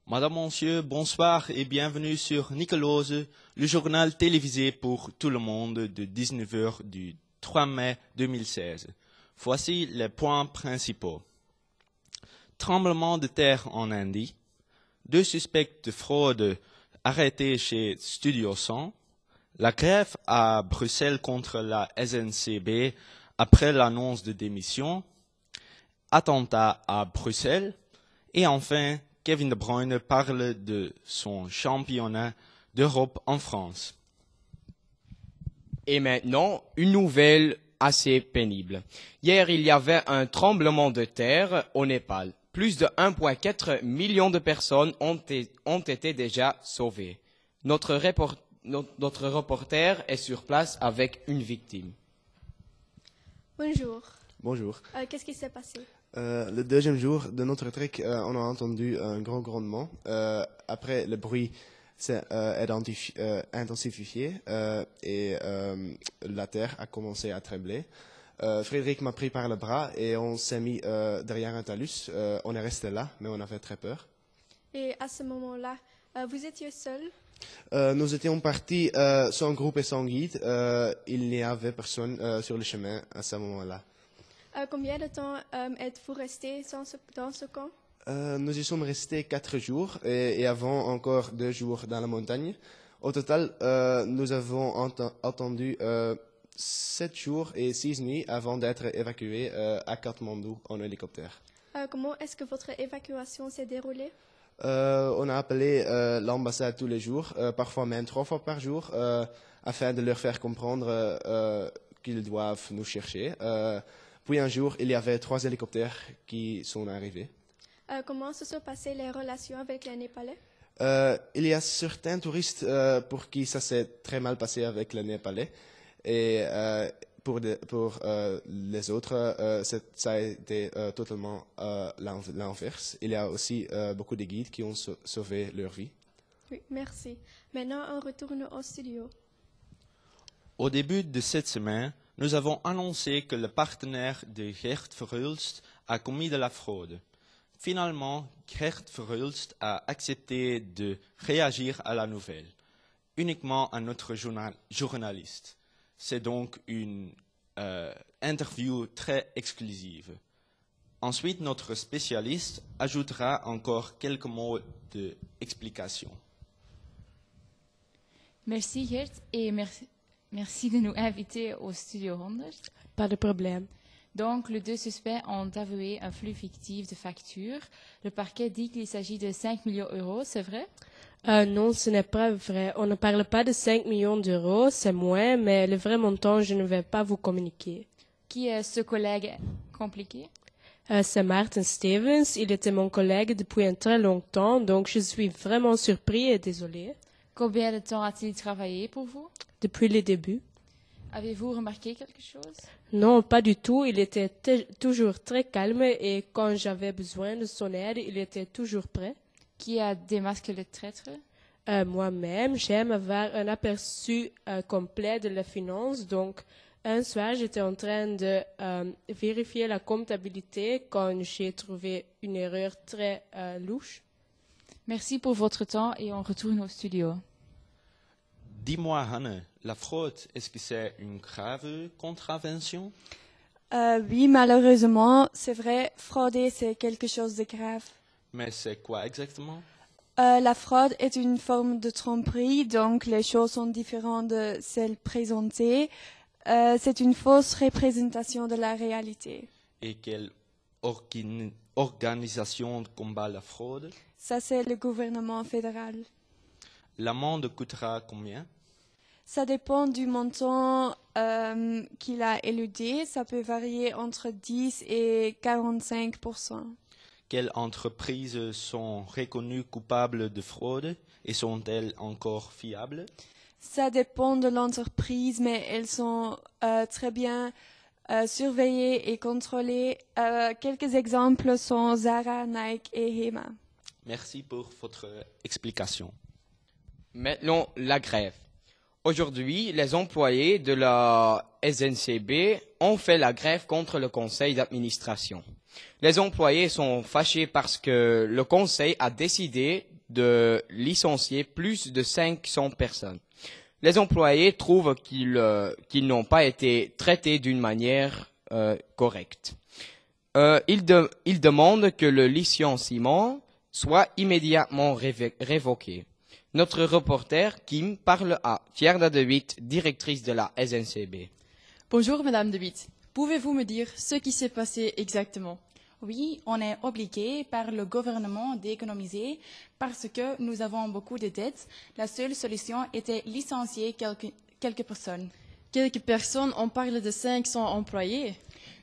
Madame, Monsieur, bonsoir et bienvenue sur Nicolose, le journal télévisé pour tout le monde de 19 heures du 3 mai 2016. Voici les points principaux. Tremblement de terre en Indie, 2 suspects de fraude arrêtés chez Studio 100, la grève à Bruxelles contre la SNCB après l'annonce de démission, attentat à Bruxelles, et enfin, Kevin De Bruyne parle de son championnat d'Europe en France. Et maintenant, une nouvelle assez pénible. Hier, il y avait un tremblement de terre au Népal. Plus de 1,4 million de personnes ont été déjà sauvées. Notre reporter est sur place avec une victime. Bonjour. Bonjour. Qu'est-ce qui s'est passé? Le deuxième jour de notre trek, on a entendu un grand grondement. Après, le bruit s'est intensifié et la terre a commencé à trembler. Frédéric m'a pris par le bras et on s'est mis derrière un talus. On est resté là, mais on avait très peur. Et à ce moment-là, vous étiez seul? Nous étions partis sans groupe et sans guide. Il n'y avait personne sur le chemin à ce moment-là. Combien de temps êtes-vous resté dans ce camp? Nous y sommes restés 4 jours et avant encore 2 jours dans la montagne. Au total, nous avons attendu 7 jours et 6 nuits avant d'être évacués à Katmandou en hélicoptère. Comment est-ce que votre évacuation s'est déroulée? On a appelé l'ambassade tous les jours, parfois même 3 fois par jour, afin de leur faire comprendre qu'ils doivent nous chercher. Puis un jour, il y avait 3 hélicoptères qui sont arrivés. Comment se sont passées les relations avec les Népalais? Il y a certains touristes pour qui ça s'est très mal passé avec les Népalais. Et pour les autres, ça a été totalement l'inverse. Il y a aussi beaucoup de guides qui ont sauvé leur vie. Oui, merci. Maintenant, on retourne au studio. Au début de cette semaine, nous avons annoncé que le partenaire de Gert Verhulst a commis de la fraude. Finalement, Gert Verhulst a accepté de réagir à la nouvelle, uniquement à notre journaliste. C'est donc une interview très exclusive. Ensuite, notre spécialiste ajoutera encore quelques mots d'explication. Merci Gert et merci de nous inviter au Studio 100. Pas de problème. Donc, les 2 suspects ont avoué un flux fictif de factures. Le parquet dit qu'il s'agit de 5 millions d'euros, c'est vrai? Non, ce n'est pas vrai. On ne parle pas de 5 millions d'euros, c'est moins, mais le vrai montant, je ne vais pas vous communiquer. Qui est ce collègue compliqué? C'est Martin Stevens. Il était mon collègue depuis un très long temps, donc je suis vraiment surpris et désolé. Combien de temps a-t-il travaillé pour vous? Depuis le début. Avez-vous remarqué quelque chose? Non, pas du tout. Il était toujours très calme et quand j'avais besoin de son aide, il était toujours prêt. Qui a démasqué le traître? Moi-même, j'aime avoir un aperçu complet de la finance. Donc, un soir, j'étais en train de vérifier la comptabilité quand j'ai trouvé une erreur très louche. Merci pour votre temps et on retourne au studio. Dis-moi, Hanne, la fraude, est-ce que c'est une grave contravention? Oui, malheureusement, c'est vrai, frauder, c'est quelque chose de grave. Mais c'est quoi exactement? La fraude est une forme de tromperie, donc les choses sont différentes de celles présentées. C'est une fausse représentation de la réalité. Et quelle organisation combat la fraude? Ça, c'est le gouvernement fédéral. L'amende coûtera combien? Ça dépend du montant qu'il a éludé. Ça peut varier entre 10 et 45%. Quelles entreprises sont reconnues coupables de fraude et sont-elles encore fiables? Ça dépend de l'entreprise, mais elles sont très bien surveillées et contrôlées. Quelques exemples sont Zara, Nike et Hema. Merci pour votre explication. Maintenant, la grève. Aujourd'hui, les employés de la SNCB ont fait la grève contre le conseil d'administration. Les employés sont fâchés parce que le conseil a décidé de licencier plus de 500 personnes. Les employés trouvent qu'ils n'ont pas été traités d'une manière correcte. Ils demandent que le licenciement soit immédiatement révoqué. Notre reporter Kim parle à Fjerda de Witt, directrice de la SNCB. Bonjour Madame de Witt. Pouvez-vous me dire ce qui s'est passé exactement? Oui, on est obligé par le gouvernement d'économiser parce que nous avons beaucoup de dettes. La seule solution était licencier quelques personnes. Quelques personnes, on parle de 500 employés.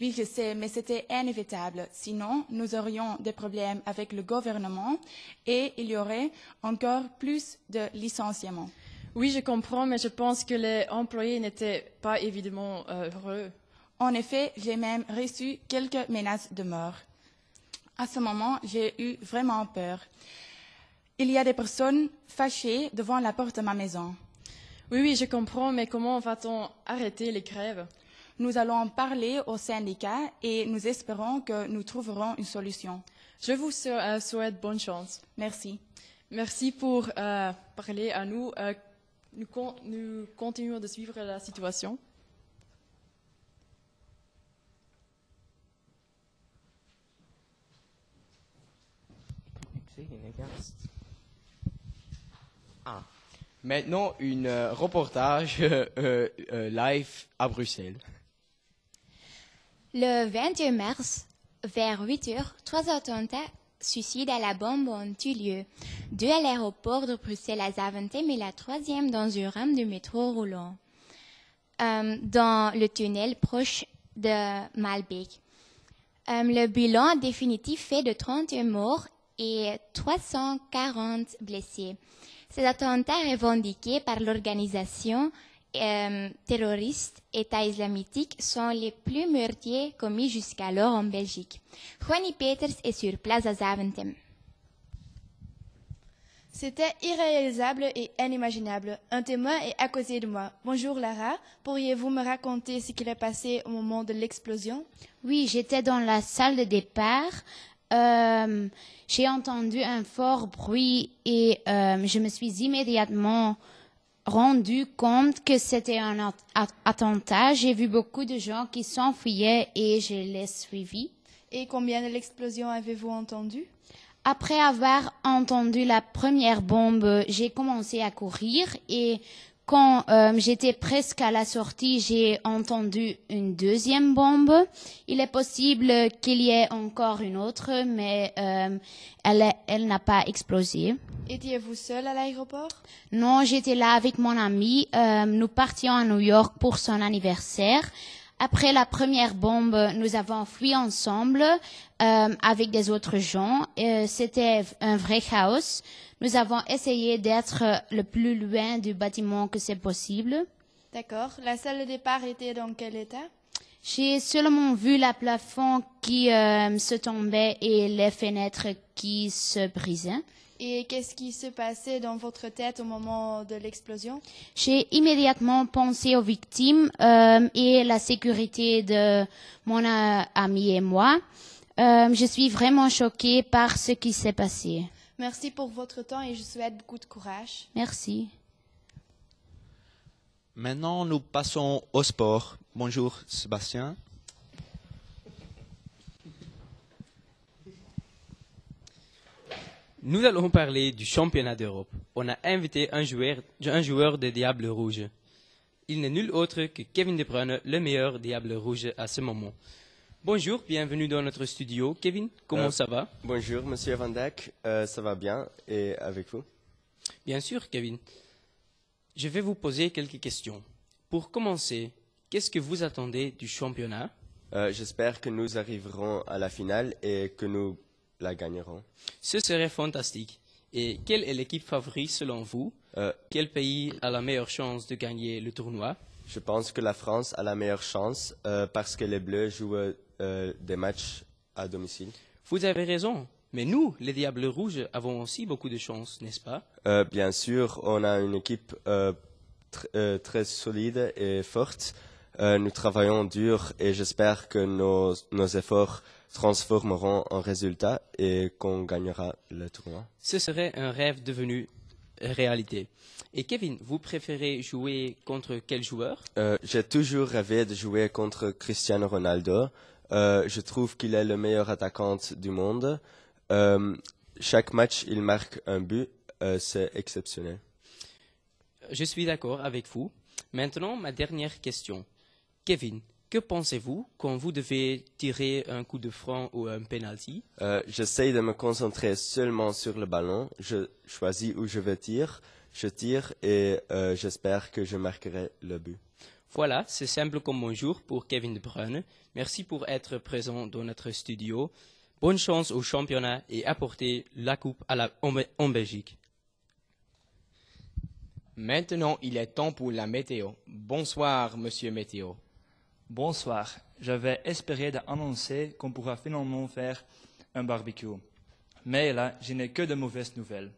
Oui, je sais, mais c'était inévitable. Sinon, nous aurions des problèmes avec le gouvernement et il y aurait encore plus de licenciements. Oui, je comprends, mais je pense que les employés n'étaient pas évidemment heureux. En effet, j'ai même reçu quelques menaces de mort. À ce moment, j'ai eu vraiment peur. Il y a des personnes fâchées devant la porte de ma maison. Oui, je comprends, mais comment va-t-on arrêter les grèves? Nous allons parler au syndicat et nous espérons que nous trouverons une solution. Je vous souhaite bonne chance. Merci. Merci pour parler à nous. Nous continuons de suivre la situation. Maintenant, un reportage live à Bruxelles. Le 21 mars, vers 8 heures, 3 attentats suicides à la bombe ont eu lieu. 2 à l'aéroport de Bruxelles à Zaventem et la 3e dans une rame de métro roulant, dans le tunnel proche de Malbec. Le bilan définitif fait de 31 morts et 340 blessés. Ces attentats revendiqués par l'organisation terroriste État islamique sont les plus meurtriers commis jusqu'alors en Belgique. Juani Peters est sur place à Zaventem. C'était irréalisable et inimaginable. Un témoin est à côté de moi. Bonjour Lara, pourriez-vous me raconter ce qui s'est passé au moment de l'explosion? Oui, j'étais dans la salle de départ. J'ai entendu un fort bruit et je me suis immédiatement rendu compte que c'était un attentat. J'ai vu beaucoup de gens qui s'enfuyaient et je les suivis. Et combien de l'explosion avez-vous entendu? Après avoir entendu la première bombe, j'ai commencé à courir et quand j'étais presque à la sortie, j'ai entendu une deuxième bombe. Il est possible qu'il y ait encore une autre, mais elle n'a pas explosé. Étiez-vous seul à l'aéroport? Non, j'étais là avec mon ami. Nous partions à New York pour son anniversaire. Après la première bombe, nous avons fui ensemble avec des autres gens. C'était un vrai chaos. Nous avons essayé d'être le plus loin du bâtiment que c'est possible. D'accord. La salle de départ était dans quel état? J'ai seulement vu le plafond qui se tombait et les fenêtres qui se brisaient. Et qu'est-ce qui se passait dans votre tête au moment de l'explosion? J'ai immédiatement pensé aux victimes et la sécurité de mon ami et moi. Je suis vraiment choquée par ce qui s'est passé. Merci pour votre temps et je souhaite beaucoup de courage. Merci. Maintenant, nous passons au sport. Bonjour Sébastien. Nous allons parler du championnat d'Europe. On a invité un joueur des Diables Rouges. Il n'est nul autre que Kevin De Bruyne, le meilleur Diable Rouge à ce moment. Bonjour, bienvenue dans notre studio. Kevin, comment ça va? Bonjour, Monsieur Van Dijk, ça va bien. Et avec vous? Bien sûr, Kevin. Je vais vous poser quelques questions. Pour commencer, qu'est-ce que vous attendez du championnat? J'espère que nous arriverons à la finale et que nous la gagnerons. Ce serait fantastique. Et quelle est l'équipe favorite selon vous? Quel pays a la meilleure chance de gagner le tournoi? Je pense que la France a la meilleure chance parce que les Bleus jouent des matchs à domicile. Vous avez raison. Mais nous, les Diables Rouges, avons aussi beaucoup de chance, n'est-ce pas? Bien sûr, on a une équipe très solide et forte. Nous travaillons dur et j'espère que nos efforts transformeront en résultats et qu'on gagnera le tournoi. Ce serait un rêve devenu réalité. Et Kevin, vous préférez jouer contre quel joueur? J'ai toujours rêvé de jouer contre Cristiano Ronaldo. Je trouve qu'il est le meilleur attaquant du monde. Chaque match, il marque un but. C'est exceptionnel. Je suis d'accord avec vous. Maintenant, ma dernière question. Kevin, que pensez-vous quand vous devez tirer un coup de franc ou un penalty? J'essaie de me concentrer seulement sur le ballon. Je choisis où je veux tirer. Je tire et j'espère que je marquerai le but. Voilà, c'est simple comme bonjour pour Kevin De Bruyne. Merci pour être présent dans notre studio. Bonne chance au championnat et apportez la coupe en Belgique. Maintenant, il est temps pour la météo. Bonsoir, monsieur Météo. Bonsoir. J'avais espéré d'annoncer qu'on pourra finalement faire un barbecue. Mais là, je n'ai que de mauvaises nouvelles.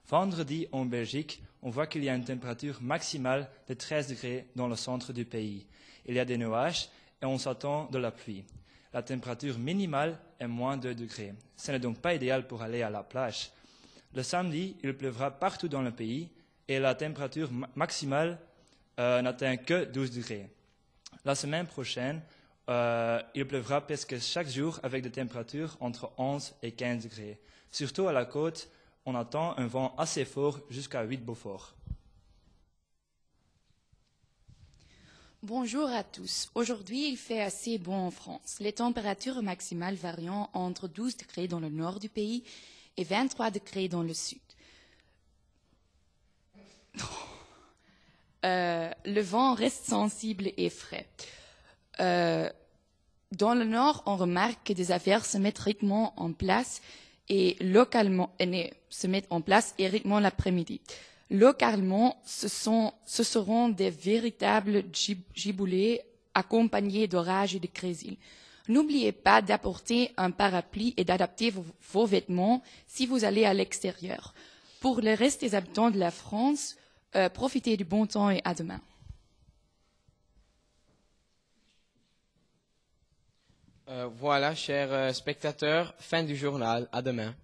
Vendredi, en Belgique, on voit qu'il y a une température maximale de 13 degrés dans le centre du pays. Il y a des nuages et on s'attend de la pluie. La température minimale est moins 2 degrés. Ce n'est donc pas idéal pour aller à la plage. Le samedi, il pleuvra partout dans le pays et la température maximale n'atteint que 12 degrés. La semaine prochaine, il pleuvra presque chaque jour avec des températures entre 11 et 15 degrés. Surtout à la côte, on attend un vent assez fort jusqu'à 8 Beaufort. Bonjour à tous. Aujourd'hui, il fait assez bon en France. Les températures maximales varient entre 12 degrés dans le nord du pays et 23 degrés dans le sud. Le vent reste sensible et frais. Dans le nord, on remarque que des averses se mettent rythmement en place et localement se mettent en place et rythment l'après-midi. Localement, ce seront des véritables giboulées accompagnés d'orages et de grésil. N'oubliez pas d'apporter un parapluie et d'adapter vos vêtements si vous allez à l'extérieur. Pour le reste des habitants de la France, profitez du bon temps et à demain. Voilà, chers spectateurs, fin du journal. À demain.